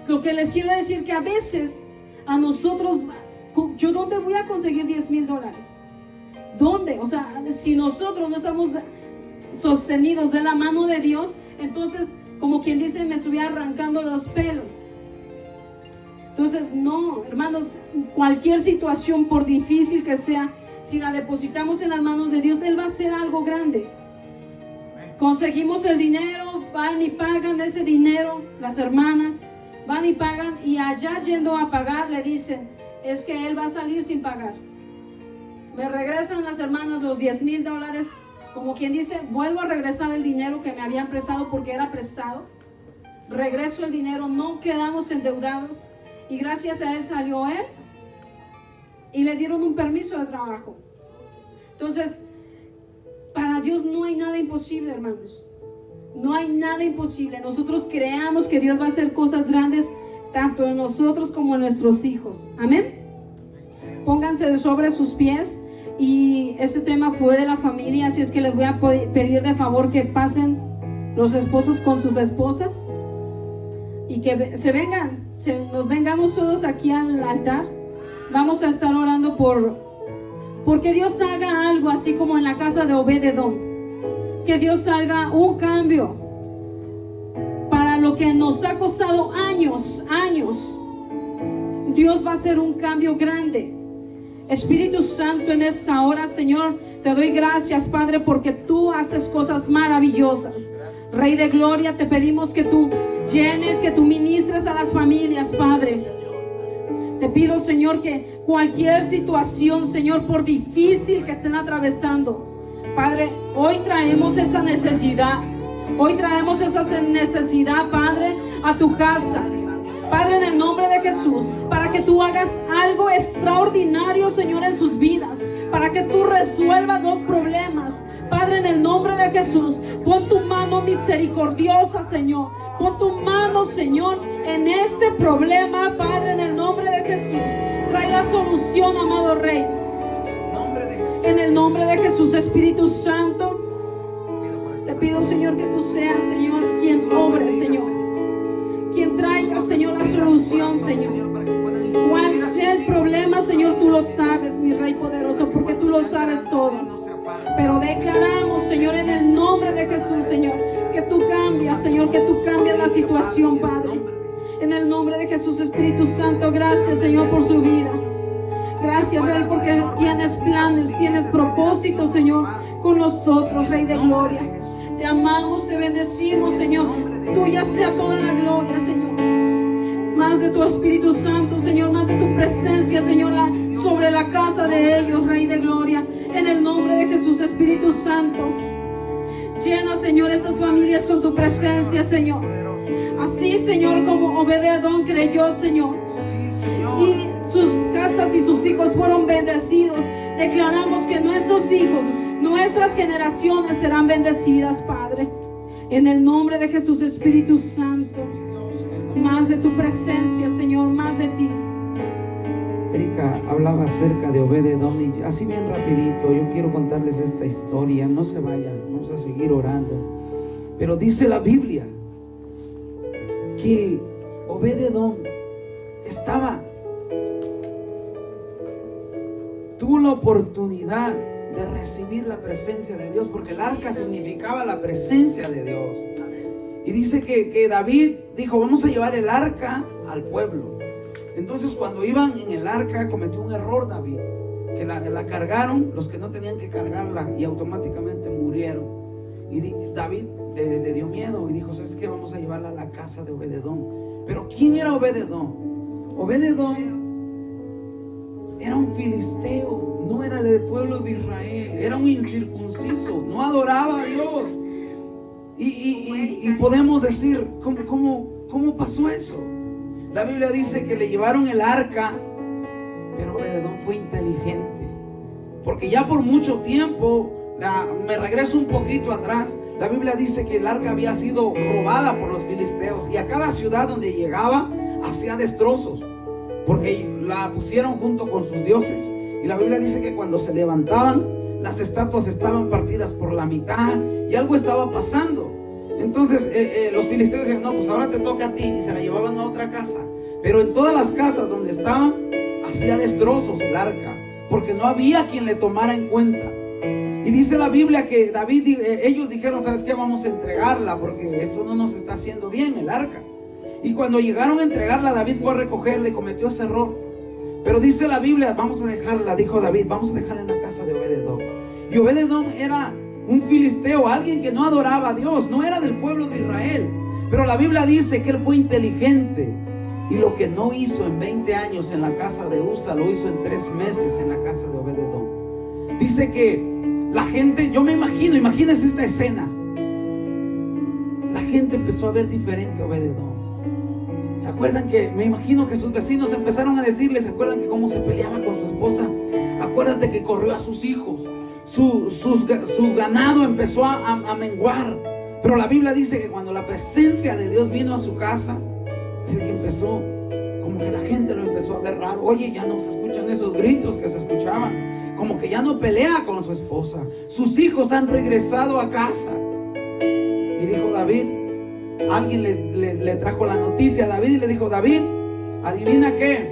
lo que les quiero decir que a veces a nosotros, ¿yo dónde voy a conseguir $10,000? ¿Dónde? O sea, si nosotros no estamos sostenidos de la mano de Dios, entonces como quien dice me estuviera arrancando los pelos. Entonces no, hermanos, cualquier situación por difícil que sea, si la depositamos en las manos de Dios, Él va a hacer algo grande. Conseguimos el dinero, van y pagan ese dinero, las hermanas van y pagan, y allá yendo a pagar le dicen, es que Él va a salir sin pagar. Me regresan las hermanas los $10,000, como quien dice, vuelvo a regresar el dinero que me habían prestado porque era prestado. Regreso el dinero, no quedamos endeudados, y gracias a él salió él y le dieron un permiso de trabajo. Entonces, para Dios no hay nada imposible, hermanos. No hay nada imposible. Nosotros creamos que Dios va a hacer cosas grandes tanto en nosotros como en nuestros hijos. Amén. Pónganse sobre sus pies. Y ese tema fue de la familia, así es que les voy a pedir de favor que pasen los esposos con sus esposas y que nos vengamos todos aquí al altar. Vamos a estar orando porque Dios haga algo así como en la casa de Obed-Edom, que Dios haga un cambio para lo que nos ha costado años. Dios va a hacer un cambio grande. Espíritu Santo, en esta hora, Señor, te doy gracias, Padre, porque tú haces cosas maravillosas. Rey de gloria, te pedimos que tú llenes, que tú ministres a las familias, Padre. Te pido, Señor, que cualquier situación, Señor, por difícil que estén atravesando, Padre, hoy traemos esa necesidad. Hoy traemos esa necesidad, Padre, a tu casa. Padre, en el nombre de Jesús, para que tú hagas algo extraordinario, Señor, en sus vidas, para que tú resuelvas los problemas. Padre, en el nombre de Jesús, pon tu mano misericordiosa, Señor. Pon tu mano, Señor, en este problema, Padre, en el nombre de Jesús. Trae la solución, amado Rey. En el nombre de Jesús, Espíritu Santo, te pido, Señor, que tú seas, Señor, quien obre, Señor. Quien traiga, Señor, la solución, Señor. Cuál sea el problema, Señor, tú lo sabes, mi Rey poderoso, porque tú lo sabes todo. Pero declaramos, Señor, en el nombre de Jesús, Señor, que tú cambias, Señor, que tú cambias la situación, Padre. En el nombre de Jesús, Espíritu Santo, gracias, Señor, por su vida. Gracias, Rey, porque tienes planes, tienes propósitos, Señor, con nosotros, Rey de gloria. Te amamos, te bendecimos, Señor. Tuya sea toda la gloria, Señor. Más de tu Espíritu Santo, Señor, más de tu presencia, Señor, sobre la casa de ellos, Rey de Gloria. En el nombre de Jesús, Espíritu Santo. Llena, Señor, estas familias con tu presencia, Señor. Así, Señor, como Obed-Edom creyó, Señor, y sus casas y sus hijos fueron bendecidos. Declaramos que nuestros hijos, nuestras generaciones serán bendecidas, Padre. En el nombre de Jesús, Espíritu Santo. Más de tu presencia, Señor, más de ti. Erika hablaba acerca de Obed-Edom y así bien rapidito yo quiero contarles esta historia. No se vayan, vamos a seguir orando. Pero dice la Biblia que Obed-Edom tuvo la oportunidad de recibir la presencia de Dios, porque el arca significaba la presencia de Dios. Y dice que David dijo: vamos a llevar el arca al pueblo. Entonces cuando iban en el arca cometió un error David, que la cargaron los que no tenían que cargarla y automáticamente murieron. Y David le dio miedo y dijo: ¿sabes qué? Vamos a llevarla a la casa de Obed-Edom. Pero ¿quién era Obed-Edom? Obed-Edom era un filisteo, no era del pueblo de Israel, era un incircunciso, no adoraba a Dios. Y podemos decir, ¿cómo pasó eso? La Biblia dice que le llevaron el arca, pero Obed-Edom fue inteligente, porque ya por mucho tiempo, me regreso un poquito atrás, la Biblia dice que el arca había sido robada por los filisteos, y a cada ciudad donde llegaba hacía destrozos, porque la pusieron junto con sus dioses. Y la Biblia dice que cuando se levantaban, las estatuas estaban partidas por la mitad y algo estaba pasando. Entonces los filisteos decían: no, pues ahora te toca a ti, y se la llevaban a otra casa. Pero en todas las casas donde estaban hacía destrozos el arca, porque no había quien le tomara en cuenta. Y dice la Biblia que ellos dijeron: ¿sabes qué? Vamos a entregarla, porque esto no nos está haciendo bien, el arca. Y cuando llegaron a entregarla, David fue a recogerla y cometió ese error. Pero dice la Biblia: vamos a dejarla, dijo David, vamos a dejarla en la casa de Obed-Edom. Y Obed-Edom era un filisteo, alguien que no adoraba a Dios, no era del pueblo de Israel. Pero la Biblia dice que él fue inteligente, y lo que no hizo en 20 años en la casa de Usa, lo hizo en 3 meses en la casa de Obed-Edom. Dice que la gente, yo me imagino, imagínense esta escena. La gente empezó a ver diferente a Obed-Edom. ¿Se acuerdan que, me imagino que sus vecinos empezaron a decirle, ¿se acuerdan que cómo se peleaba con su esposa? Acuérdate que corrió a sus hijos, su ganado empezó a menguar. Pero la Biblia dice que cuando la presencia de Dios vino a su casa, dice que empezó, como que la gente lo empezó a ver raro. Oye, ya no se escuchan esos gritos que se escuchaban, como que ya no pelea con su esposa, sus hijos han regresado a casa. Y dijo David, alguien le trajo la noticia a David y le dijo: David, adivina qué.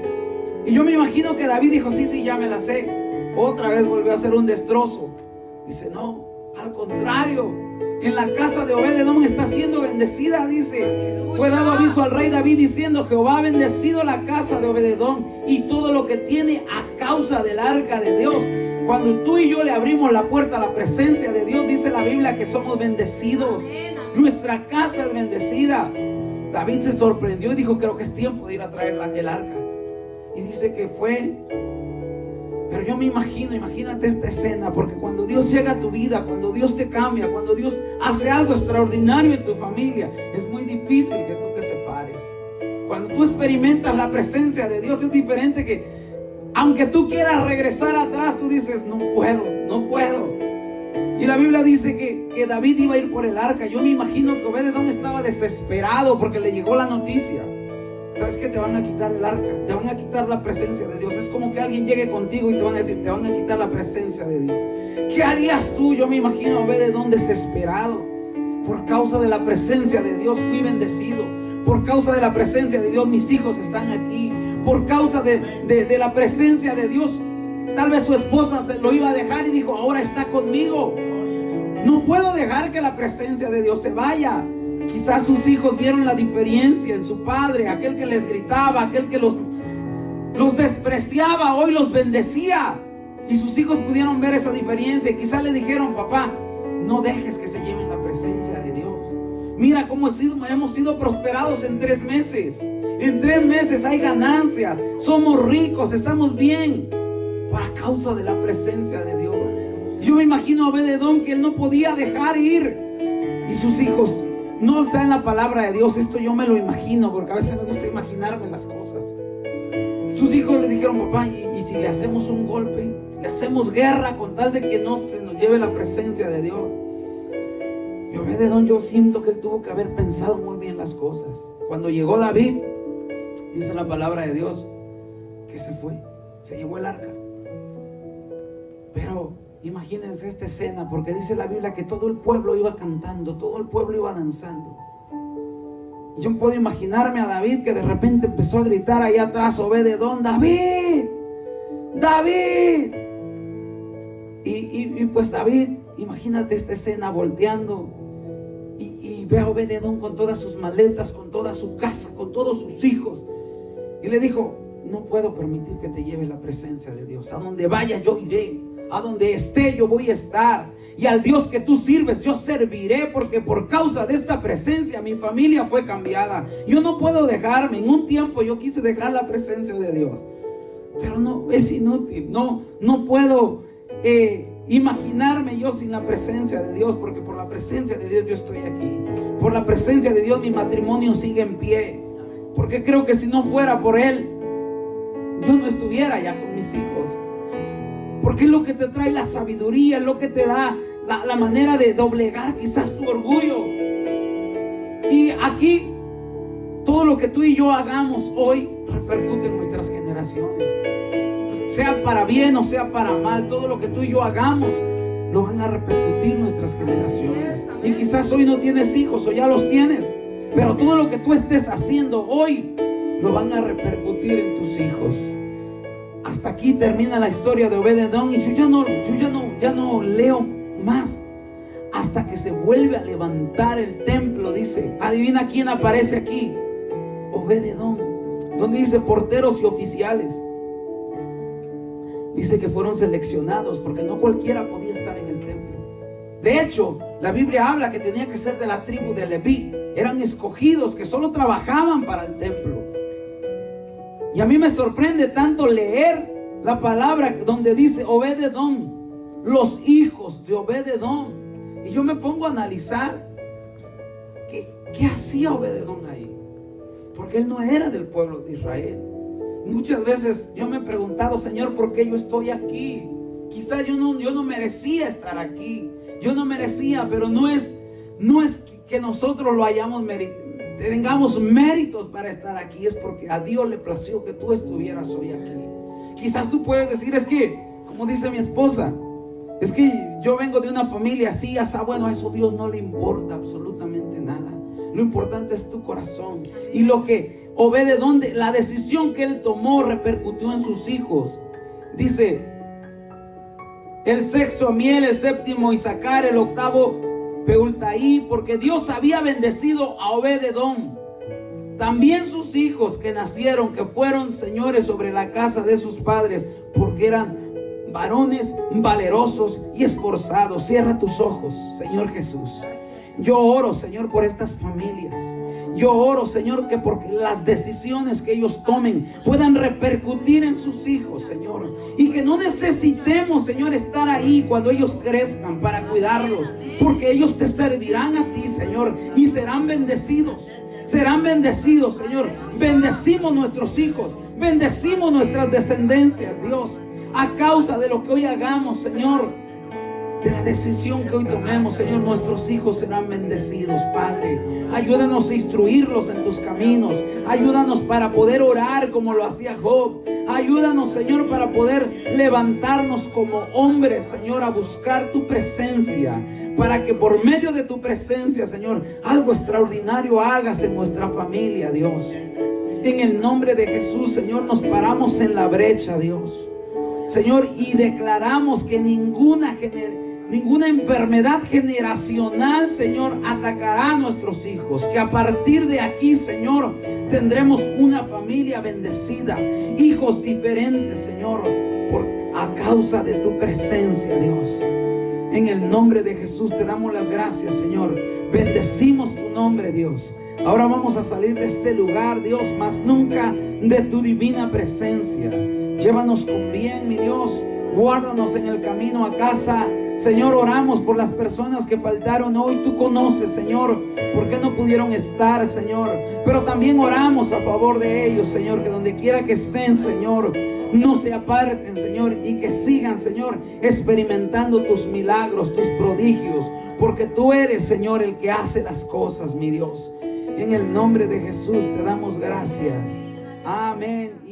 Y yo me imagino que David dijo: sí, ya me la sé. Otra vez volvió a hacer un destrozo. Dice: no, al contrario, en la casa de Obed-Edom está siendo bendecida. Dice: fue dado aviso al rey David diciendo: Jehová ha bendecido la casa de Obed-Edom y todo lo que tiene a causa del arca de Dios. Cuando tú y yo le abrimos la puerta a la presencia de Dios, dice la Biblia que somos bendecidos. Nuestra casa es bendecida. David se sorprendió y dijo: creo que es tiempo de ir a traer el arca. Y dice que fue. Pero yo me imagínate esta escena, porque cuando Dios llega a tu vida, cuando Dios te cambia, cuando Dios hace algo extraordinario en tu familia, es muy difícil que tú te separes. Cuando tú experimentas la presencia de Dios, es diferente que, aunque tú quieras regresar atrás, tú dices: no puedo. Y la Biblia dice que David iba a ir por el arca. Yo me imagino que Obed-Edom estaba desesperado porque le llegó la noticia: ¿sabes qué? Te van a quitar el arca, te van a quitar la presencia de Dios. Es como que alguien llegue contigo y te van a decir: te van a quitar la presencia de Dios. ¿Qué harías tú? Yo me imagino a Obed-Edom desesperado. Por causa de la presencia de Dios fui bendecido. Por causa de la presencia de Dios mis hijos están aquí. Por causa de la presencia de Dios, tal vez su esposa se lo iba a dejar y dijo: ahora está conmigo. No puedo dejar que la presencia de Dios se vaya. Quizás sus hijos vieron la diferencia en su padre, aquel que les gritaba, aquel que los despreciaba, hoy los bendecía. Y sus hijos pudieron ver esa diferencia. Quizás le dijeron: papá, no dejes que se lleven la presencia de Dios. Mira cómo hemos sido prosperados en 3 meses. En 3 meses hay ganancias, somos ricos, estamos bien, a causa de la presencia de Dios. Yo me imagino a Obed-Edom que él no podía dejar ir, y sus hijos, no está en la palabra de Dios, esto yo me lo imagino, porque a veces me gusta imaginarme las cosas. Sus hijos le dijeron: papá, ¿y si le hacemos un golpe? Le hacemos guerra con tal de que no se nos lleve la presencia de Dios. Y Obed-Edom, yo siento que él tuvo que haber pensado muy bien las cosas. Cuando llegó David, dice la palabra de Dios que se fue, se llevó el arca. Pero imagínense esta escena, porque dice la Biblia que todo el pueblo iba cantando, todo el pueblo iba danzando. Y yo puedo imaginarme a David que de repente empezó a gritar allá atrás: Obed-Edom, David, David. Y pues David, imagínate esta escena, volteando y ve a Obed-Edom con todas sus maletas, con toda su casa, con todos sus hijos, y le dijo: no puedo permitir que te lleve la presencia de Dios. A donde vaya yo iré, a donde esté yo voy a estar, y al Dios que tú sirves yo serviré, porque por causa de esta presencia mi familia fue cambiada. Yo no puedo dejarme. En un tiempo yo quise dejar la presencia de Dios, pero no, es inútil. No puedo imaginarme yo sin la presencia de Dios, porque por la presencia de Dios yo estoy aquí. Por la presencia de Dios mi matrimonio sigue en pie, porque creo que si no fuera por Él, yo no estuviera ya con mis hijos. Porque es lo que te trae la sabiduría, es lo que te da la manera de doblegar quizás tu orgullo. Y aquí, todo lo que tú y yo hagamos hoy repercute en nuestras generaciones. Sea para bien o sea para mal, todo lo que tú y yo hagamos lo van a repercutir nuestras generaciones. Y quizás hoy no tienes hijos o ya los tienes, pero todo lo que tú estés haciendo hoy lo van a repercutir en tus hijos. Hasta aquí termina la historia de Obed-Edom, y yo ya no leo más. Hasta que se vuelve a levantar el templo, dice. Adivina quién aparece aquí: Obed-Edom. Donde dice porteros y oficiales. Dice que fueron seleccionados, porque no cualquiera podía estar en el templo. De hecho, la Biblia habla que tenía que ser de la tribu de Leví. Eran escogidos que solo trabajaban para el templo. Y a mí me sorprende tanto leer la palabra donde dice Obed-Edom, los hijos de Obed-Edom. Y yo me pongo a analizar ¿qué hacía Obed-Edom ahí? Porque él no era del pueblo de Israel. Muchas veces yo me he preguntado: Señor, ¿por qué yo estoy aquí? Quizás yo no merecía estar aquí. Yo no merecía, pero no es que nosotros lo hayamos meritado, tengamos méritos para estar aquí. Es porque a Dios le plació que tú estuvieras hoy aquí. Quizás tú puedes decir: es que, como dice mi esposa, es que yo vengo de una familia así, así. Bueno, a eso Dios no le importa absolutamente nada. Lo importante es tu corazón. Y lo que Obed-Edom, la decisión que él tomó repercutió en sus hijos. Dice: el sexto Amiel, el séptimo Isacar, el octavo Peultaí, porque Dios había bendecido a Obed-Edom. También sus hijos que nacieron, que fueron señores sobre la casa de sus padres, porque eran varones valerosos y esforzados. Cierra tus ojos, Señor Jesús. Yo oro, Señor, por estas familias. Yo oro, Señor, que por las decisiones que ellos tomen puedan repercutir en sus hijos, Señor. Y que no necesitemos, Señor, estar ahí cuando ellos crezcan para cuidarlos, porque ellos te servirán a ti, Señor, y serán bendecidos. Serán bendecidos, Señor. Bendecimos nuestros hijos, bendecimos nuestras descendencias, Dios, a causa de lo que hoy hagamos, Señor. De la decisión que hoy tomemos, Señor, nuestros hijos serán bendecidos, Padre. Ayúdanos a instruirlos en tus caminos. Ayúdanos para poder orar como lo hacía Job. Ayúdanos, Señor, para poder levantarnos como hombres, Señor, a buscar tu presencia, para que por medio de tu presencia, Señor, algo extraordinario hagas en nuestra familia, Dios. En el nombre de Jesús, Señor, nos paramos en la brecha, Dios, Señor, y declaramos que ninguna enfermedad generacional, Señor, atacará a nuestros hijos. Que a partir de aquí, Señor, tendremos una familia bendecida, hijos diferentes, Señor, a causa de tu presencia, Dios. En el nombre de Jesús te damos las gracias, Señor. Bendecimos tu nombre, Dios. Ahora vamos a salir de este lugar, Dios, más nunca de tu divina presencia. Llévanos con bien, mi Dios. Guárdanos en el camino a casa. Señor, oramos por las personas que faltaron hoy. Tú conoces, Señor, por qué no pudieron estar, Señor. Pero también oramos a favor de ellos, Señor, que donde quiera que estén, Señor, no se aparten, Señor, y que sigan, Señor, experimentando tus milagros, tus prodigios, porque tú eres, Señor, el que hace las cosas, mi Dios. En el nombre de Jesús te damos gracias. Amén.